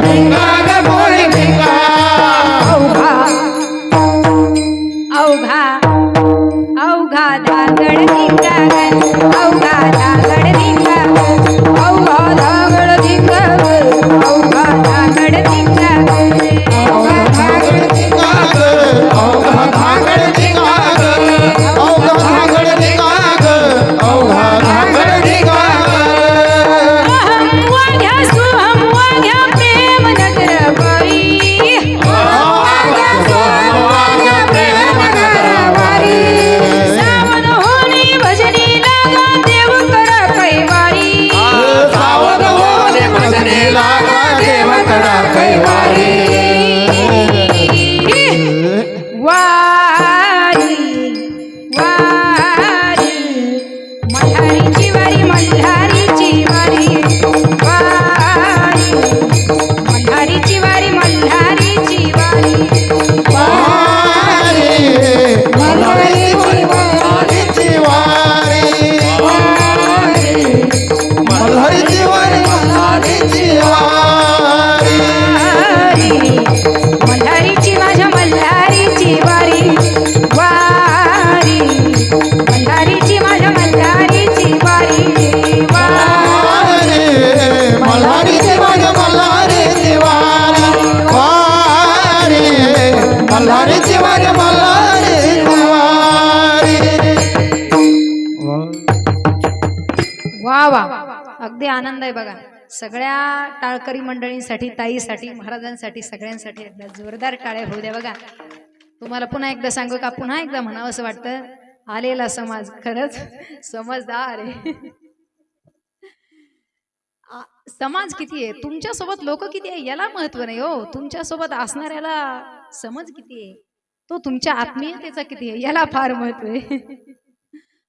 भिंगा ग मोरी भिंगा अवघा अवघा अवघा धागड धिंगा ग अवघा धागड धिंगा ग अवघा धागड धिंगा ग अवघा धागड धिंगा ग अवघा धागड धिंगा ग अवघा धागड धिंगा ग अवघा धागड धिंगा ग अवघा धागड धिंगा अहं वाघ्या सोहम वाघ्या प्रेम नगर बाई वाघ्या सोहम वाघ्या प्रेम नगरवारी सावन होणे भजनी लागा देव करा कैवारी सावध होणे भजनी लागा देव करा कैवारी वारी वारी मल्हारीची वारी मल्हारीची वारी वारी मल्हारीची वारी मल्हारीची वारी वारी मल्हारीची वारी मल्हारीची वारी मल्हारीची वारी मल्हारीची माझ्या मल्हारीची वारी वारी मल्हारीची माझ्या मल्हारीची वारी वारी मल्हारीची माझ्या मल्हारीची वारी वारी मल्हारीची माझ्या मल्हारीची वारी वा वा अगदी आनंद आहे बघा सगळ्या टाळकरी मंडळींसाठी ताईसाठी महाराजांसाठी सगळ्यांसाठी एकदा जोरदार टाळ्या होऊ द्या बघा तुम्हाला पुन्हा एकदा सांगू का पुन्हा एकदा म्हणावं असं वाटतं आलेला समाज खरंच समजदार आहे समाज किती आहे तुमच्या सोबत लोक किती आहे याला महत्व नाही हो तुमच्या सोबत असणाऱ्याला समज किती आहे तो तुमच्या आत्मीयतेचा किती आहे याला फार महत्व आहे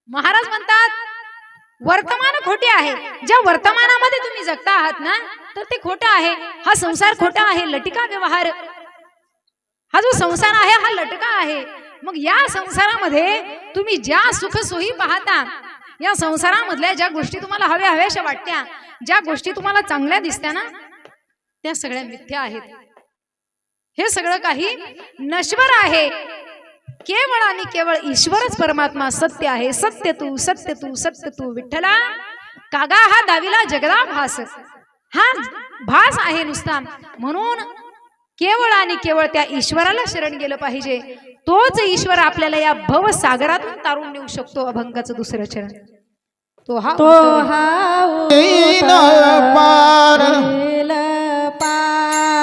महाराज म्हणतात वर्तमान खोटे आहे ज्या वर्तमानामध्ये तुम्ही जगता आहात ना तर ते खोटं आहे हा संसार खोटा आहे लटिका व्यवहार हा जो संसार आहे हा लटका आहे मग या संसारामध्ये तुम्ही ज्या सुख सोयी पाहता या संसारामधल्या ज्या गोष्टी तुम्हाला हव्या हव्याशा वाटत्या ज्या गोष्टी तुम्हाला चांगल्या दिसत्या ना त्या सगळ्या मिथ्या आहेत हे सगळं काही नश्वर आहे केवळ आणि केवळ ईश्वरच परमात्मा सत्य आहे सत्य तू सत्य तू सत्य तू विठ्ठला कागा हा दाविला जगदा भास हा भास आहे नुसता म्हणून केवळ आणि केवळ त्या ईश्वराला शरण गेलं पाहिजे तोच ईश्वर आपल्याला या भव सागरातून तारून नेऊ शकतो अभंगाचं दुसरं चरण तो हा पार पार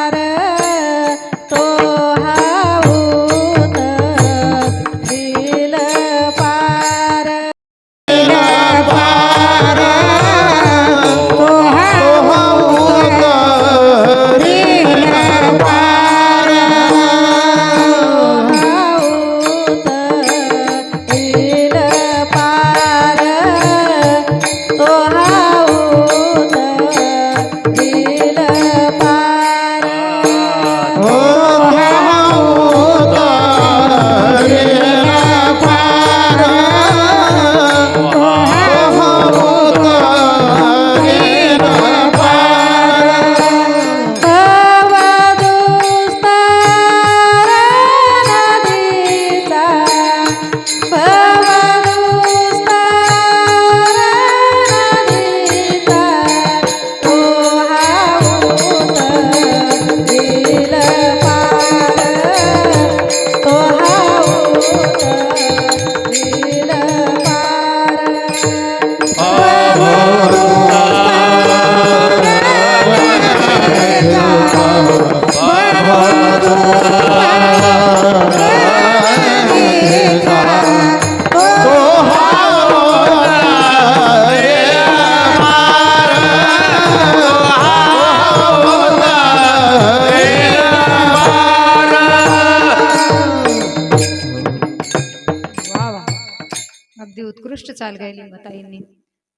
चाल गायली मताईंनी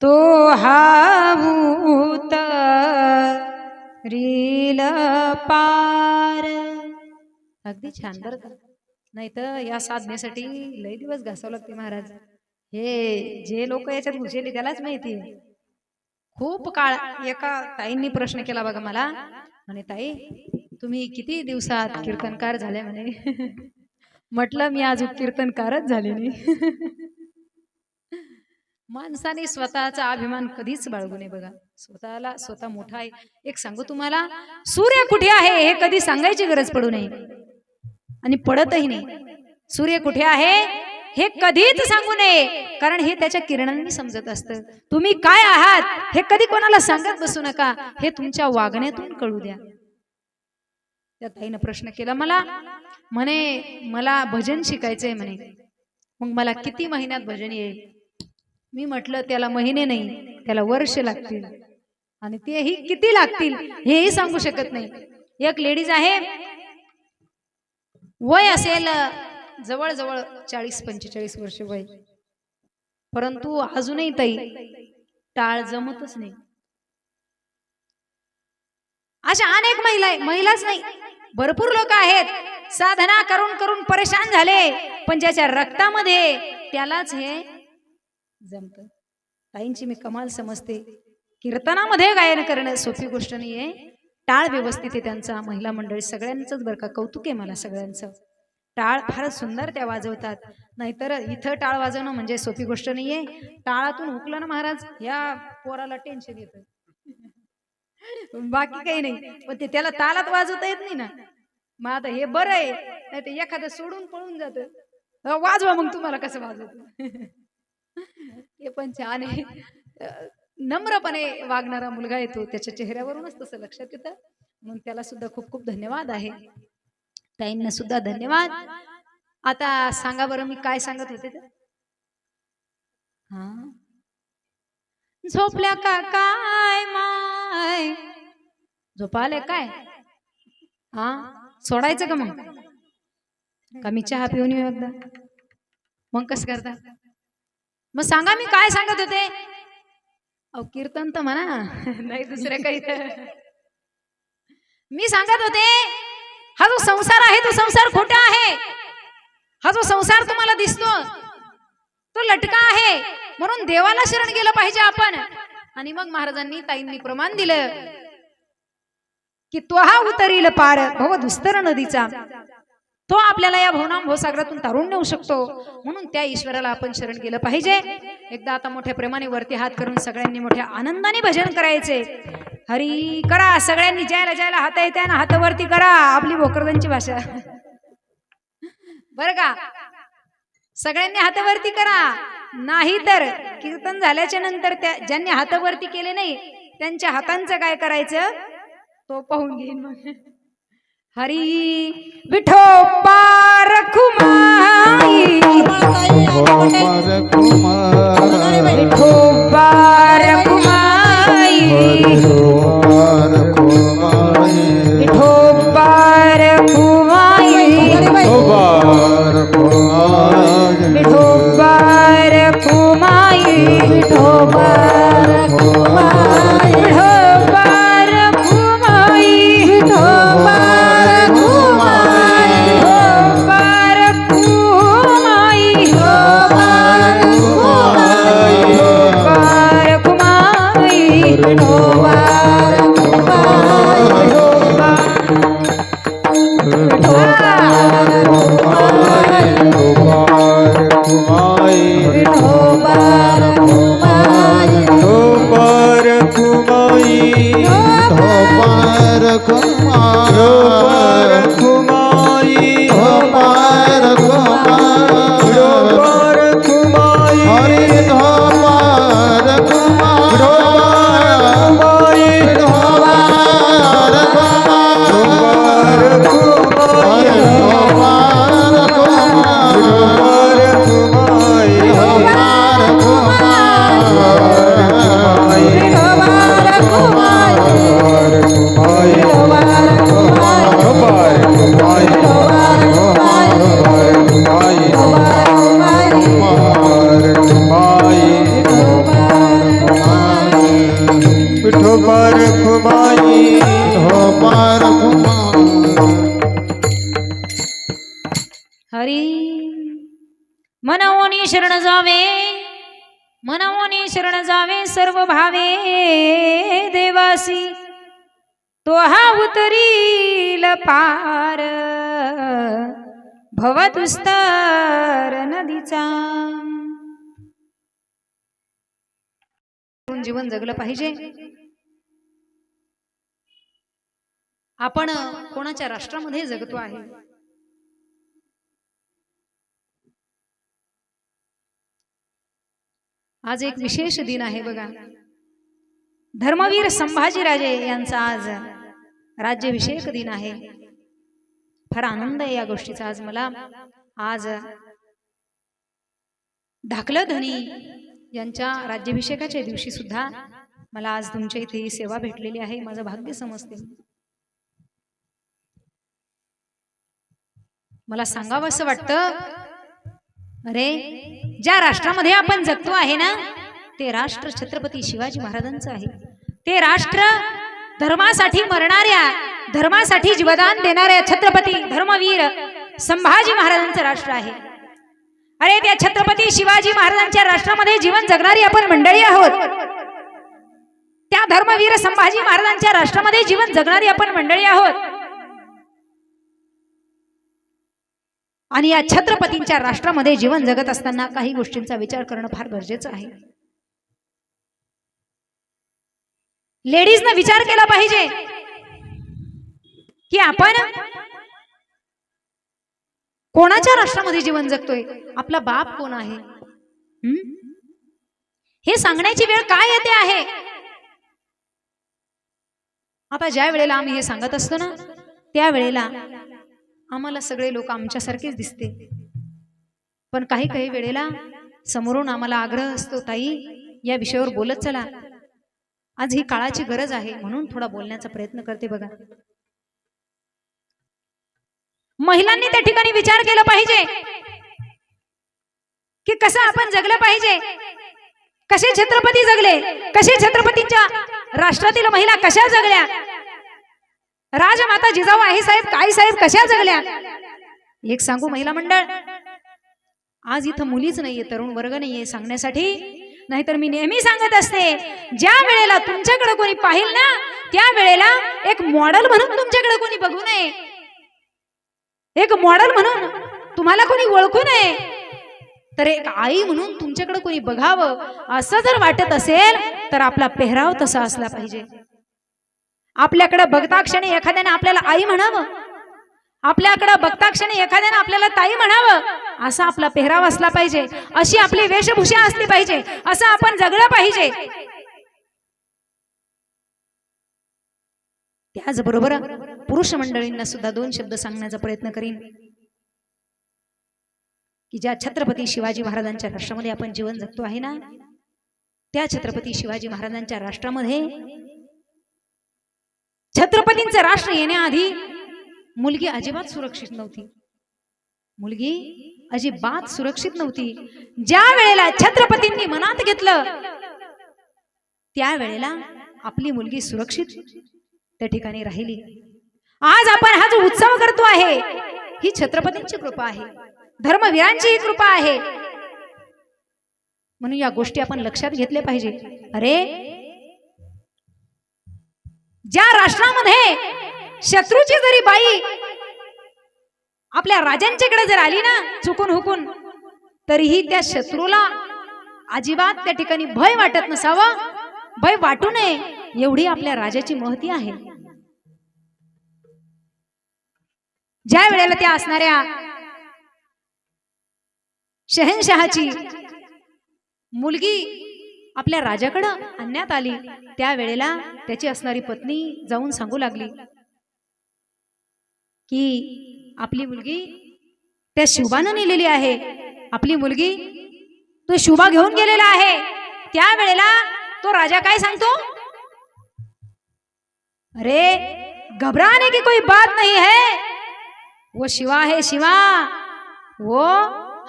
तो हाऊत रील पार अगदी छान बरं का नाही तर या साधनेसाठी लय दिवस घासावं लागते महाराज हे जे लोक याच्यात घुसले त्यालाच माहिती आहे खूप काळ एका ताईंनी प्रश्न केला बघा मला, म्हणे ताई तुम्ही किती दिवसात कीर्तनकार झाले म्हणे. म्हटलं मी अजून कीर्तनकारच झाले नाही. माणसाने स्वतःचा अभिमान कधीच बाळगू नये बघा. स्वतःला स्वतः मोठा आहे. एक सांगू तुम्हाला, सूर्य कुठे आहे हे कधी सांगायची गरज पडू नये आणि पडतही नाही. सूर्य कुठे आहे हे कधीच सांगू नये, कारण हे त्याच्या किरणांनी समजत असतं. तुम्ही काय आहात हे कधी कोणाला सांगत बसू नका, हे तुमच्या वागण्यातून कळू द्या. त्या ताईनं प्रश्न केला मला, म्हणे मला भजन शिकायचंय म्हणे, मग मला किती महिन्यात भजन येईल. मी म्हटलं त्याला महिने नाही, त्याला वर्ष लागतील, आणि तेही किती लागतील हेही सांगू शकत नाही. एक लेडीज आहे, वय असेल जवळजवळ 40-45 वर्ष वय, परंतु अजूनही ताई टाळ जमतच नाही. अशा अनेक महिलाच नाही, भरपूर लोक आहेत साधना करून करून परेशान झाले, पण ज्याच्या रक्तामध्ये त्यालाच हे जमत. ताईंची मी कमाल समजते. कीर्तनामध्ये गायन करणं सोपी गोष्ट नाहीये. टाळ व्यवस्थित आहे त्यांचा. महिला मंडळी सगळ्यांचंच बरं का कौतुक आहे मला सगळ्यांचं. टाळ फारच सुंदर त्या वाजवतात. नाहीतर इथं टाळ वाजवणं म्हणजे सोपी गोष्ट नाहीये. टाळातून हुकलं ना महाराज, या पोराला टेन्शन येतं. बाकी काही नाही, पण ते त्याला तालात वाजवता येत नाही ना. मग आता हे बरं आहे, नाही ते एखादं सोडून पळून जातं. वाजवा मग तुम्हाला कसं वाजवत. हे पण छान आहे. नम्रपणे वागणारा मुलगा येतो, त्याच्या चेहऱ्यावरूनच तसं लक्षात येतं. म्हणून त्याला सुद्धा खूप खूप धन्यवाद आहे. ताईंना सुद्धा धन्यवाद. आता सांगा बरं मी काय सांगत होते ते. हा, झोपल्या का काय माय, झोपाले काय? हा, सोडायचं का मग? का मी चहा पिऊन येऊ एकदा? मग कसं करता? मग सांगा मी काय सांगत होते. अहो कीर्तन तर म्हणा, नाही दुसरं काही. मी सांगत होते, हा जो संसार आहे तो संसार खोटा आहे. हा जो संसार तुम्हाला दिसतो तो लटका आहे, म्हणून देवाला शरण गेलं पाहिजे आपण. आणि मग महाराजांनी ताईंनी प्रमाण दिलं की तो हा उतरील पार भव दुस्तर नदीचा, तो आपल्याला या भवनाम भवसागरातून तारून नेऊ शकतो. म्हणून त्या ईश्वराला आपण शरण गेलं पाहिजे. एकदा आता मोठ्या प्रेमाने वरती हात करून सगळ्यांनी मोठ्या आनंदाने भजन करायचे. हरी करा सगळ्यांनी, ज्याला ज्याला हात येते ना हात वरती करा. आपली भोकरदनची भाषा बर का. सगळ्यांनी हात वरती करा, नाही तर कीर्तन झाल्याच्या नंतर त्या ज्यांनी हात वरती केले नाही त्यांच्या हातांचं काय करायचं तो पाहून घेईन मग. हरी विठोबा रखुमाई, विठोबा रखुमाई, विठोबा रखुमाई, विठोबा रखुमाई, विठोबा रखुमाई, विठोबा रखुमाई, विठोबा हरी मनवोनी शरण जावे मनावने शरण जावे सर्व भावे देवासी, तो हा उतरील पार भवदुस्तर नदीचा. जीवन जगलं पाहिजे. आपण कोणाच्या राष्ट्रामध्ये जगतो आहे? आज एक विशेष दिन आहे बघा. धर्मवीर संभाजीराजे यांचा आज राज्याभिषेक दिन आहे. फार आनंद आहे या गोष्टीचा आज मला. आज धाकलं धनी यांच्या राज्याभिषेकाच्या दिवशी सुद्धा मला आज तुमच्या इथे ही सेवा भेटलेली आहे. माझं भाग्य समजते. मला सांगावं असं वाटतं, अरे ज्या राष्ट्रामध्ये आपण जगतो आहे ना, ते राष्ट्र छत्रपती शिवाजी महाराजांचं आहे. ते राष्ट्र धर्मासाठी मरणाऱ्या, धर्मासाठी जीवदान देणाऱ्या छत्रपती धर्मवीर संभाजी महाराजांचं राष्ट्र आहे. अरे त्या छत्रपती शिवाजी महाराजांच्या राष्ट्रामध्ये जीवन जगणारी आपण मंडळी आहोत. त्या धर्मवीर संभाजी महाराजांच्या राष्ट्रामध्ये जीवन जगणारी आपण मंडळी आहोत. आणि या छत्रपतींच्या राष्ट्रामध्ये जीवन जगत असताना काही गोष्टींचा विचार करणं फार गरजेचं आहे. लेडीजने विचार केला पाहिजे की आपण कोणाच्या राष्ट्रामध्ये जीवन जगतोय, आपला बाप कोण आहे, हे सांगण्याची वेळ काय येते आहे. आता ज्या वेळेला आम्ही हे सांगत असतो ना, त्या वेळेला आम्हाला सगळे लोक आमच्यासारखेच दिसते. पण काही काही वेळेला समोरून आम्हाला आग्रह असतो, ताई या विषयावर बोलत चला, आज ही काळाची गरज आहे, म्हणून थोडा बोलण्याचा प्रयत्न करते बघा. महिलांनी त्या ठिकाणी विचार केला पाहिजे की कसं आपण जगलं पाहिजे, कसे छत्रपती जगले, कसे छत्रपतींच्या राष्ट्रातील महिला कशा जगल्या, राजमाता जिजाऊ आई साहेब काय साहेब कशा जगल्या. एक सांगू महिला मंडळ, आज इथं मुलीच नाहीये, तरुण वर्ग नाहीये सांगण्यासाठी. नाहीतर मी नेहमी सांगत असते, ज्या वेळेला तुमच्याकडे कोणी पाहिल ना, त्या वेळेला एक मॉडेल म्हणून तुमच्याकडे कोणी बघू नये, एक मॉडेल म्हणून तुम्हाला कोणी ओळखू नये, तर एक आई म्हणून तुमच्याकडे कोणी बघावं असं जर वाटत असेल तर आपला पेहराव तसा असला पाहिजे. आपल्याकडे बघता क्षणी एखाद्याने आपल्याला आई म्हणावं, आपल्याकडे बघता क्षणी एखाद्याने आपल्याला ताई म्हणावं, असा आपला पेहराव असला पाहिजे, अशी आपली वेशभूषा असली पाहिजे, असं आपण जगलं पाहिजे. त्याचबरोबर पुरुष मंडळींना सुद्धा दोन शब्द सांगण्याचा प्रयत्न करीन की ज्या छत्रपती शिवाजी महाराजांच्या राष्ट्रामध्ये आपण जीवन जगतो आहे ना, त्या छत्रपती शिवाजी महाराजांच्या राष्ट्रामध्ये छत्रपतींचं राष्ट्र येण्याआधी मुलगी अजिबात सुरक्षित नव्हती. मुलगी अजिबात सुरक्षित नव्हती. ज्या वेळेला छत्रपतींनी मनात घेतलं त्या वेळेला आपली मुलगी सुरक्षित त्या ठिकाणी राहिली. आज आपण हा जो उत्सव करतो आहे, ही छत्रपतींची कृपा आहे, धर्मवीरांची ही कृपा आहे. म्हणून या गोष्टी आपण लक्षात घेतल्या पाहिजे. अरे ज्या राष्ट्रामध्ये शत्रूची जरी बाई आपल्या राजांच्याकडे जर आली ना चुकून हुकून, तरीही त्या शत्रूला अजिबात त्या ठिकाणी भय वाटत नसावं, भय वाटू नये, एवढी आपल्या राजाची महती आहे. ज्या वेळेला त्या असणाऱ्या शहनशहाची मुलगी आपल्या राजाकडे आणण्यात आली, त्या वेळेला त्याची असणारी पत्नी जाऊन सांगू लागली की आपली मुलगी त्या शुभानं नेलेली आहे, आपली मुलगी तो शुभा घेऊन गेलेला आहे. त्या वेळेला तो राजा काय सांगतो, अरे घबराने की कोई बात नहीं है, वो शिवा है, शिवा वो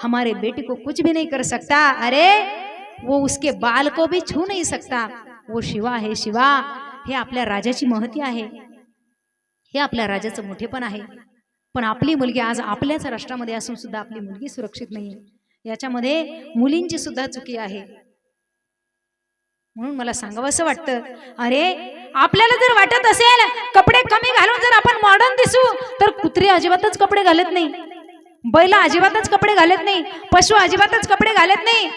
हमारे बेटे को कुछ भी नहीं कर सकता, अरे वो उसके बाल को भी छू नहीं सकता, वो शिवा है, शिवा. हे आपल्या राजाची महती आहे, हे आपल्या राजाचं मोठेपण आहे. पण आपली मुलगी आज आपल्याच राष्ट्रामध्ये असून सुद्धा आपली मुलगी सुरक्षित नाहीये. याच्यामध्ये मुलींची सुद्धा चुकी आहे. म्हणून मला सांगावंसं वाटतं, अरे आपल्याला जर वाटत असेल कपडे कमी घालून जर आपण मॉडर्न दिसू, तर कुत्री अजिबातच कपडे घालत नाही, बैल अजिबातच कपडे घालत नाही, पशु अजिबातच कपडे घालत नाही.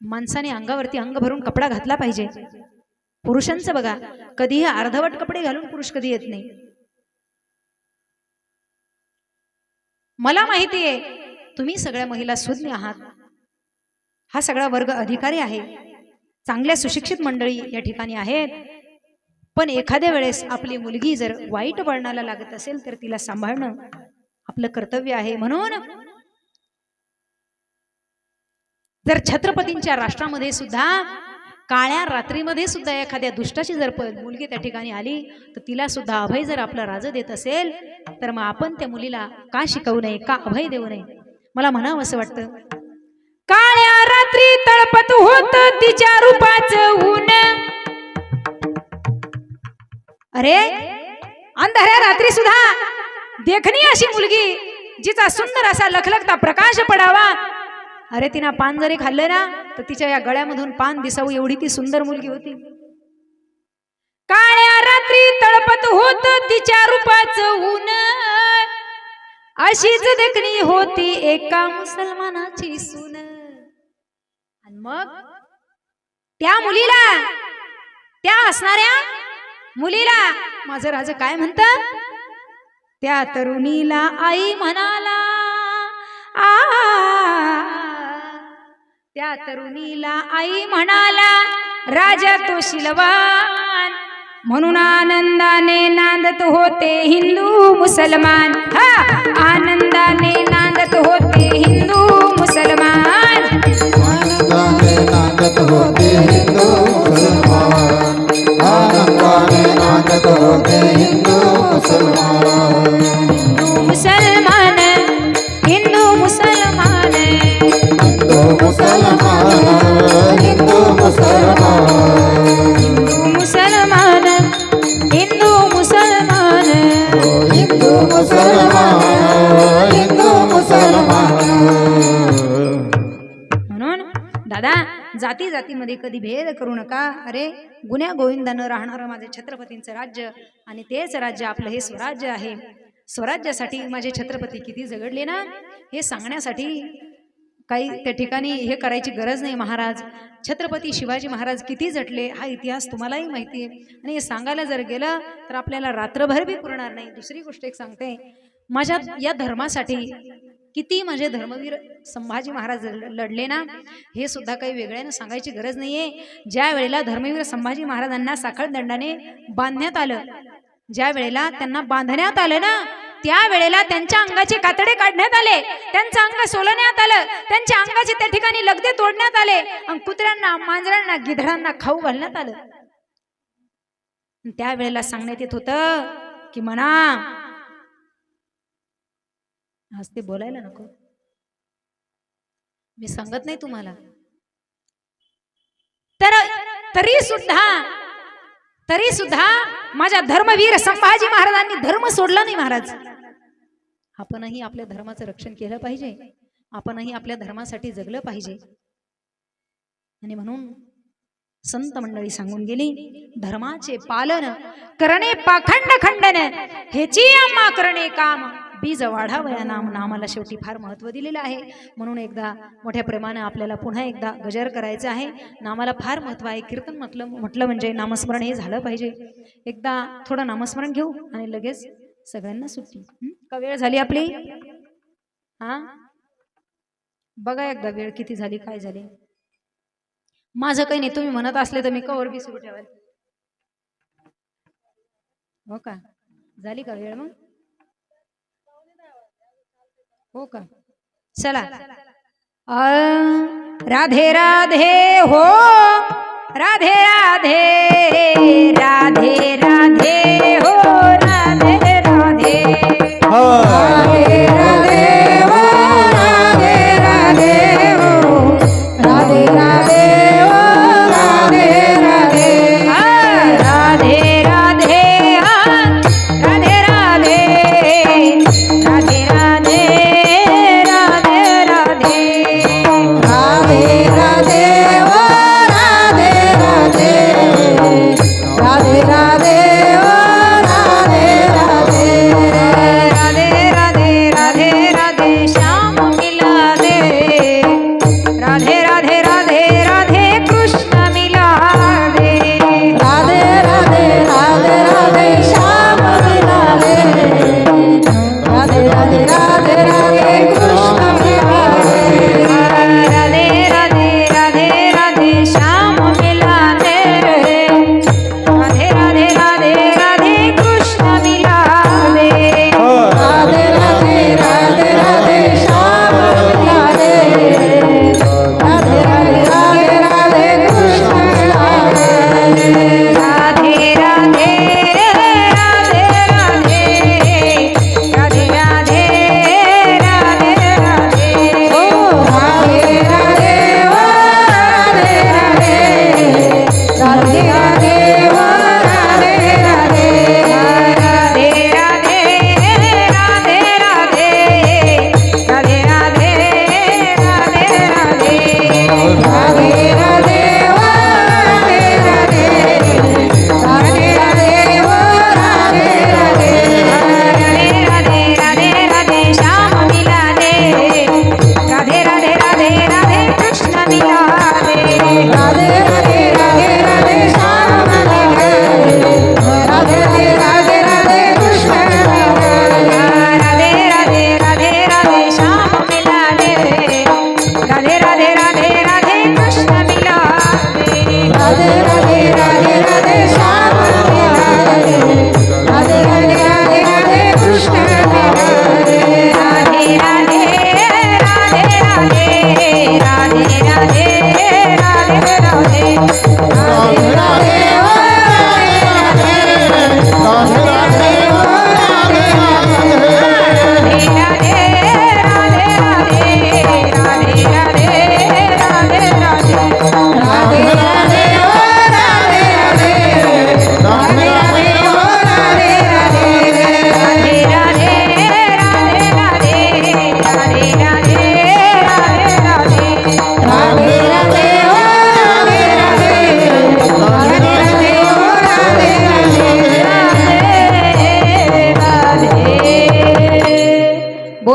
माणसाने अंगावरती अंग भरून कपडा घातला पाहिजे. पुरुषांचं बघा, कधीही अर्धवट कपडे घालून पुरुष कधी येत नाही. मला माहिती आहे तुम्ही सगळ्या महिला सुज्ञ आहात, हा सगळा वर्ग अधिकारी आहे, चांगल्या सुशिक्षित मंडळी या ठिकाणी आहेत. पण एखाद्या वेळेस आपली मुलगी जर वाईट वळणाला लागत असेल तर तिला सांभाळणं आपलं कर्तव्य आहे. म्हणून जर छत्रपतींच्या राष्ट्रामध्ये सुद्धा काळ्या रात्रीमध्ये सुद्धा एखाद्या दुष्टाची जर मुलगी त्या ठिकाणी आली तर तिला सुद्धा अभय जर आपलं राज देत असेल तर मग आपण त्या मुलीला का शिकवू नये, का अभय देऊ नये. मला म्हणावं असं वाटतं, काळ्या रात्री तळपत होत तिच्या रूपाचं ऊन. अरे अंधाऱ्या रात्री सुद्धा देखणी अशी मुलगी जिचा सुंदर असा लखलखता प्रकाश पडावा. अरे तिनं पान जरी खाल्लं ना तर तिच्या या गळ्यामधून पान दिसावं एवढी ती सुंदर मुलगी होती. काळ्या रात्री तळपत होत तिच्या रूपाचं ऊन, अशीच देखणी होती एका मुसलमानाची सून. आणि मग त्या मुलीला, त्या असणाऱ्या मुलीला माझं राज काय म्हणतं, त्या तरुणीला आई म्हणाला, त्या तरुणीला आई म्हणाला राजा तो शिलवान. म्हणून आनंदाने नांदत होते हिंदू मुसलमान. हा, आनंदाने नांदत होते हिंदू मुसलमान. आनंदाने नांदत होते हिंदू मुसलमान. आनंदाने नांदत होते हिंदू मुसलमान. हिंदू मुसलमान, हिंदू मुसलमान, हिंदू मुसलमान, हिंदू मुसलमान, हिंदू मुसलमान, हिंदू मुसलमान, हिंदू मुसलमान, हिंदू मुसलमान. म्हणून दादा, जाती जातीमध्ये कधी भेद करू नका. अरे गुन्ह्या गोविंदानं राहणारं माझे छत्रपतींचं राज्य आणि तेच राज्य आपलं हे स्वराज्य आहे. स्वराज्यासाठी माझे छत्रपती किती झगडले ना, हे सांगण्यासाठी काही त्या ठिकाणी हे करायची गरज नाही. महाराज छत्रपती शिवाजी महाराज किती झटले हा इतिहास तुम्हालाही माहिती आहे. आणि हे सांगायला जर गेलं तर आपल्याला रात्रभर बी पुरणार नाही. दुसरी गोष्ट एक सांगते, माझ्या या धर्मासाठी किती माझे धर्मवीर संभाजी महाराज लढले ना, हे सुद्धा काही वेगळ्यानं सांगायची गरज नाहीये. ज्या वेळेला धर्मवीर संभाजी महाराजांना साखळ दंडाने बांधण्यात आलं, ज्या वेळेला त्यांना बांधण्यात आलं ना, त्या वेळेला त्यांच्या अंगाचे कातडे काढण्यात आले, त्यांचं अंग सोलण्यात आलं, त्यांच्या अंगाचे त्या ठिकाणी लगदे तोडण्यात आले आणि कुत्र्यांना, मांजरांना, गिधाडांना खाऊ घालण्यात आलं. त्या वेळेला सांगण्यात येत होतं की म्हणा, आज ते बोलायला नको, मी सांगत नाही तुम्हाला, तरी सुद्धा माझ्या धर्मवीर संभाजी महाराजांनी धर्म सोडला नाही. महाराज, आपणही आपल्या धर्माचं रक्षण केलं पाहिजे, आपणही आपल्या धर्मासाठी जगलं पाहिजे. आणि म्हणून संत मंडळी सांगून गेली, धर्माचे पालन करणे पाखंड खंडन, हेची आम्हा करणे काम, बीज वाढावया नाम. नामाला शेवटी फार महत्त्व दिलेलं आहे. म्हणून एकदा मोठ्या प्रेमानं आपल्याला पुन्हा एकदा गजर करायचं आहे. नामाला फार महत्त्व आहे. कीर्तन म्हटलं म्हणजे नामस्मरण हे झालं पाहिजे. एकदा थोडं नामस्मरण घेऊ आणि लगेच सगळ्यांना सुट्टी. का वेळ झाली आपली? हा, बघा एकदा वेळ किती झाली, काय झाले. माझं काही नाही, तुम्ही म्हणत असले तर मी कवर बी सुरू ठेवाल. हो का, झाली का वेळ मग? हो का, चला. राधे राधे हो, राधे राधे, राधे राधे हो, राधे राधे, राधे राधे हो, राधे राधे हो, राधे राधे हो, राधे राधे, राधे राधे, राधे राधे, राधे राधे, राधे राधे, राधे राधे हो, राधे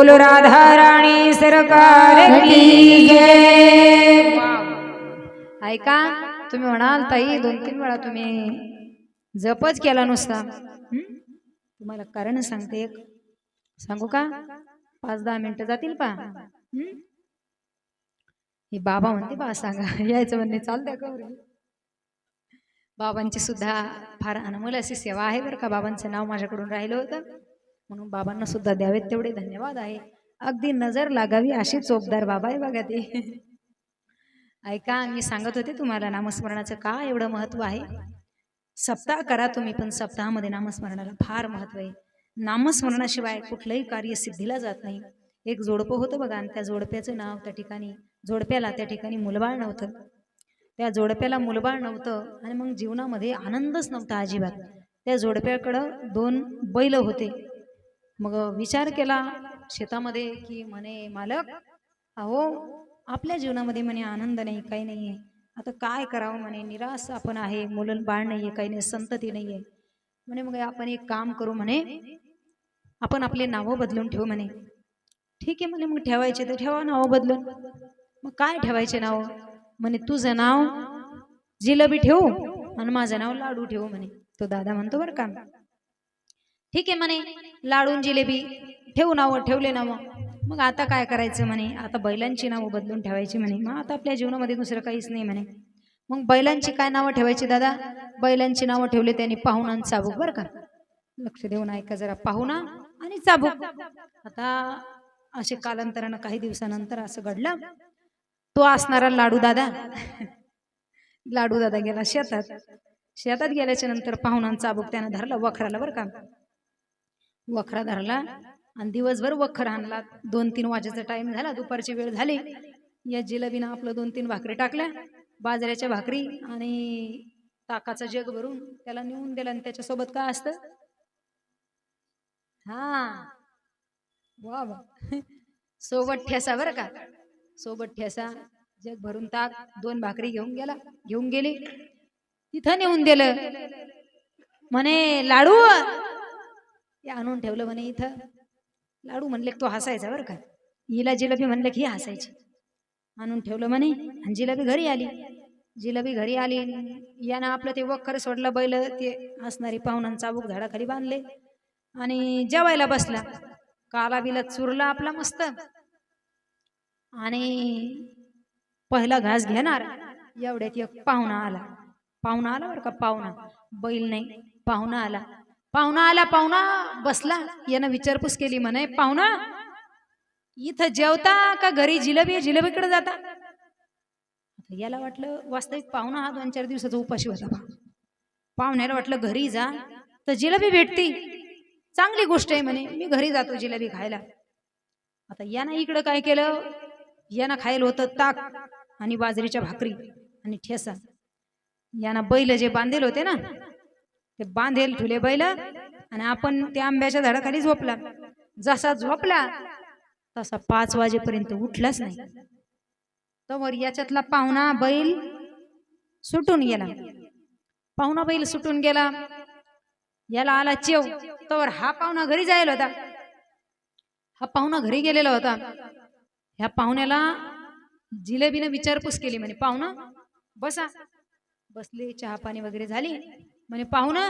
बोलो राधा राणी सरकार की जय. ऐका, तुम्ही म्हणाल ताई 2-3 वेळा तुम्ही जपच केला नुसता. तुम्हाला कारण सांगते एक, सांगू का? 5-10 मिनिटं जातील पा. हे बाबा म्हणते बा सांगा, यायचं म्हणणे चालतंय का बरं? बाबांची सुद्धा फार अनमोल अशी सेवा आहे बरं का. बाबांचं नाव माझ्याकडून राहिलं होतं म्हणून बाबांना सुद्धा द्यावेत तेवढे धन्यवाद आहे. अगदी नजर लागावी अशी चोपदार बाबा आहे बघा ते. ऐका, मी सांगत होते तुम्हाला नामस्मरणाचं का एवढं महत्व आहे. सप्ताह करा तुम्ही, पण सप्ताहामध्ये नामस्मरणाला फार महत्व आहे. नामस्मरणाशिवाय कुठलंही कार्य सिद्धीला जात नाही. एक जोडपं होतं बघा, आणि त्या जोडप्याचं नाव जोडप्याला त्या ठिकाणी मुलबाळ नव्हतं. त्या जोडप्याला मुलबाळ नव्हतं आणि मग जीवनामध्ये आनंदच नव्हता अजिबात. त्या जोडप्याकडं 2 बैल होते. मग विचार केला शेतामध्ये की म्हणे मालक, अहो आपल्या जीवनामध्ये म्हणे आनंद नाही, काही नाही आहे, आता काय करावं म्हणे, निराश आपण आहे, मुलं बाळ नाही आहे, काही नाही, संतती नाही आहे म्हणे. मग आपण एक काम करू म्हणे, आपण आपले नावं बदलून ठेवू म्हणे. ठीक आहे म्हणे, मग ठेवायचे तर ठेवा नावं बदलून. मग काय ठेवायचे नाव म्हणे, तुझं नाव जिलेबी ठेवू आणि माझं नाव लाडू ठेवू म्हणे. तो दादा म्हणतो बरं का, ठीक आहे म्हणे, लाडू जिलेबी ठेवू नावं. ठेवले नावं. मग आता काय करायचं म्हणे, आता बैलांची नावं बदलून ठेवायची म्हणे. मग आता आपल्या जीवनामध्ये दुसरं काहीच नाही म्हणे. मग बैलांची काय नावं ठेवायची दादा? बैलांची नावं ठेवले त्यांनी पाहुणा आणि चाबूक बरं का. लक्ष देऊन ऐका जरा, पाहुणा आणि चाबूक. आता असे कालांतरानं काही दिवसानंतर असं घडलं, तो असणारा लाडू दादा गेला शेतात गेल्याच्या नंतर पाहुणा आणि चाबूक त्यानं धरला वखराला बरं का. वखरा धरला आणि दिवसभर वखर आणला. 2-3 वाजेचा टाइम झाला, दुपारची वेळ झाली. या जिलेबीनं आपलं 2-3 भाकरी टाकल्या, बाजऱ्याच्या भाकरी आणि ताकाचं जग भरून त्याला नेऊन दिलं. आणि त्याच्यासोबत काय असतं? वा सोबत ठेसा बरं का. सोबत ठेसा, जग भरून ताक, 2 भाकरी घेऊन गेली, तिथं नेऊन दिलं. म्हणे लाडू हे आणून ठेवलं म्हणे इथं. लाडू म्हणले तो हसायचा बरं का. हिला जिलेबी म्हणले की हसायची. आणून ठेवलं म्हणे आणि जिलेबी घरी आली. यानं आपलं ते वखर सोडलं, बैल ते असणारी पाहुणा चाबूक झाडाखाली बांधले आणि जेवायला बसला. काला बिला चुरला आपला मस्त आणि पहिला घास घेणार एवढ्यात एक पाहुणा आला बरं का. पाहुणा, बैल नाही, पाहुणा आला. पाहुणा बसला. यानं विचारपूस केली म्हणे, पाहुणा इथं जेवता का घरी जिलेबीकडे जाता? याला वाटलं वास्तविक पाहुणा हा 2-4 दिवसाचा उपाशी होता. पाहुण्याला वाटलं घरी जा तर जिलेबी भेटती, चांगली गोष्ट आहे म्हणे, मी घरी जातो जिलेबी खायला. आता यानं इकडं काय केलं, यानं खायला होतं ताक आणि बाजरीच्या भाकरी आणि ठेसा. यानं बैल जे बांधेल होते ना, ते बांधेल ठुले बैल आणि आपण त्या आंब्याच्या झाडाखाली झोपला. जसा झोपला तसा 5 वाजेपर्यंत उठलाच नाही. तर याच्यातला पाहुणा बैल सुटून गेला. याला आला चेव. तर हा पाहुणा घरी जायला होता. हा पाहुणा घरी गेलेला होता. ह्या पाहुण्याला जिलेबीने विचारपूस केली म्हणे, पाहुणा बसा. बसले, चहा पाणी वगैरे झाली. म्हणे पाहुणा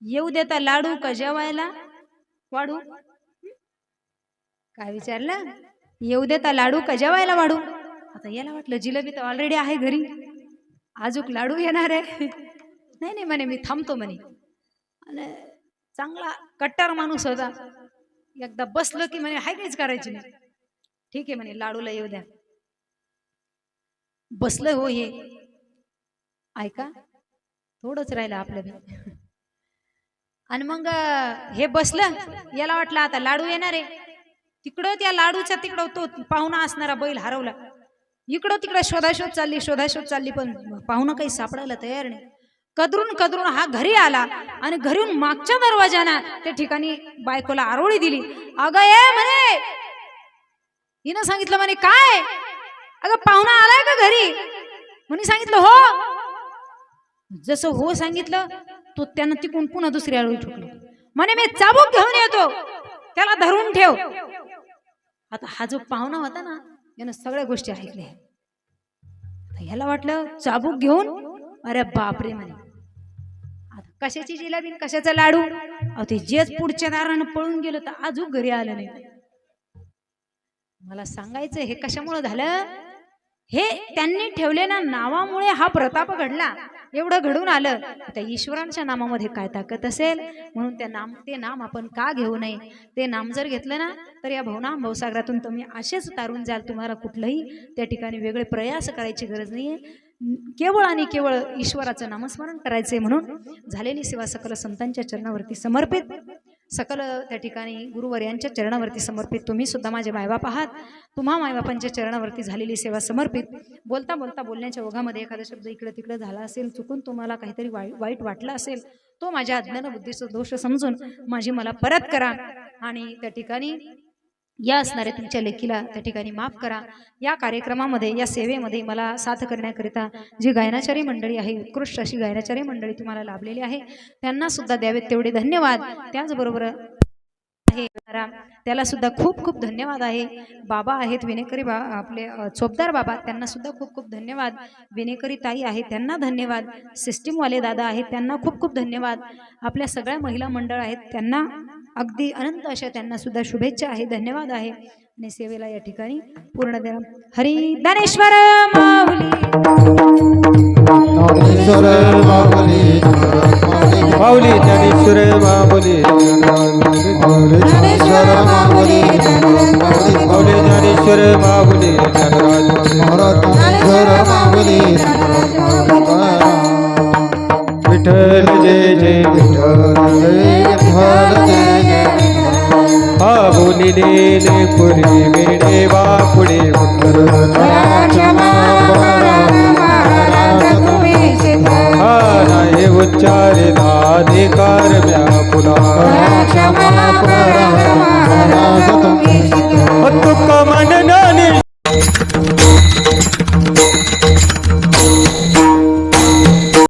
येऊ देता लाडू का जेवायला वाढू? काय विचारलं? येऊ देता लाडू का जेवायला वाढू? आता याला वाटलं जिलेबी तर ऑलरेडी आहे घरी, आजूक लाडू येणार आहे. नाही म्हणे, मी थांबतो म्हणे. आणि चांगला कट्टर माणूस होता. एकदा बसलं की म्हणे हाय काहीच करायची नाही. ठीक आहे म्हणे, लाडूला येऊ द्या. बसलं हो. हे ऐका, थोडंच राहिलं आपल्या. आणि मग हे बसलं. याला वाटलं आता लाडू येणार आहे. तिकडं त्या लाडूच्या तिकडं तो पाहुणा असणारा बैल हरवला. इकडं तिकडं शोधाशोध चालली पण पाहुणा काही सापडायला तयार नाही. कदरून हा घरी आला आणि घरून मागच्या दरवाजाना त्या ठिकाणी बायकोला आरोळी दिली. अगं ये म्हणे. हिनं सांगितलं म्हणे, काय अगं पाहुणा आलाय का घरी? म्हणे सांगितलं हो. जसं हो सांगितलं तो त्यानं तिकून पुन्हा दुसरी आरोळी ठोकली. म्हणे मी चाबूक घेऊन येतो, त्याला धरून ठेव. आता हा जो पाहुणा होता ना यानं सगळ्या गोष्टी ऐकल्या. आता ह्याला वाटलं चाबूक घेऊन अरे बापरे म्हणे आता कशाची जिलेबी कशाचा लाडू. अहो ते जेच पुढच्या दारानं पळून गेलं तर अजून घरी आलं नाही. मला सांगायचं हे कशामुळे झालं. हे त्यांनी ठेवलेल्या नावामुळे हा प्रताप घडला. एवढं घडून आलं त्या ईश्वरांच्या नामामध्ये काय ताकद असेल. म्हणून ते नाम आपण का घेऊ नये. ते नाम जर घेतलं ना तर या भवनाम भवसागरातून तुम्ही असेच तारून जाल. तुम्हाला कुठलंही त्या ठिकाणी वेगळे प्रयास करायची गरज नाहीये. केवळ आणि केवळ ईश्वराचं नामस्मरण करायचे. म्हणून झालेली सेवा सकल संतांच्या चरणावरती समर्पित. सकल त्या ठिकाणी गुरुवर्यांच्या चरणावरती समर्पित. तुम्ही सुद्धा माझे मायबाप आहात. तुम्हा मायबापांच्या चरणावरती झालेली सेवा समर्पित. बोलता बोलता बोलण्याच्या ओघामध्ये एखादा शब्द इकडे तिकडे झाला असेल, चुकून तुम्हाला काहीतरी वाईट वाटलं असेल, तो माझ्या अज्ञान बुद्धीचा दोष समजून माझी मला परत करा. आणि त्या ठिकाणी या असणाऱ्या तुमच्या लेखीला त्या ठिकाणी माफ करा. या कार्यक्रमामध्ये या सेवेमध्ये मला साथ करण्याकरिता जी गायनाचारी मंडळी आहे, उत्कृष्ट अशी गायनाचारी मंडळी तुम्हाला लाभलेली आहे, त्यांना सुद्धा द्यावेत तेवढे धन्यवाद. त्याचबरोबर आहे त्याला सुद्धा खूप खूप धन्यवाद आहे. बाबा आहेत विनेकरी आपले चोपदार बाबा, त्यांना सुद्धा खूप खूप धन्यवाद. विनेकरी ताई आहे त्यांना धन्यवाद. सिस्टीमवाले दादा आहेत त्यांना खूप खूप धन्यवाद. आपल्या सगळ्या महिला मंडळ आहेत त्यांना अगदी अनंत अशा त्यांना सुद्धा शुभेच्छा आहे, धन्यवाद आहे. आणि सेवेला या ठिकाणी पूर्ण द्या. हरी दानेश्वर माऊली ज्ञानेश्वर माऊली माऊली ज्ञानेश्वर माऊली ज्ञानेश्वर माऊली माऊली ज्ञानेश्वर माऊली ज्ञानेश्वर माऊली विठ्ठल जय जय विठ्ठल जय जय हा बोलिले पुरी वेडे पुढे हा नाही उच्चारे अधिकार व्यापुला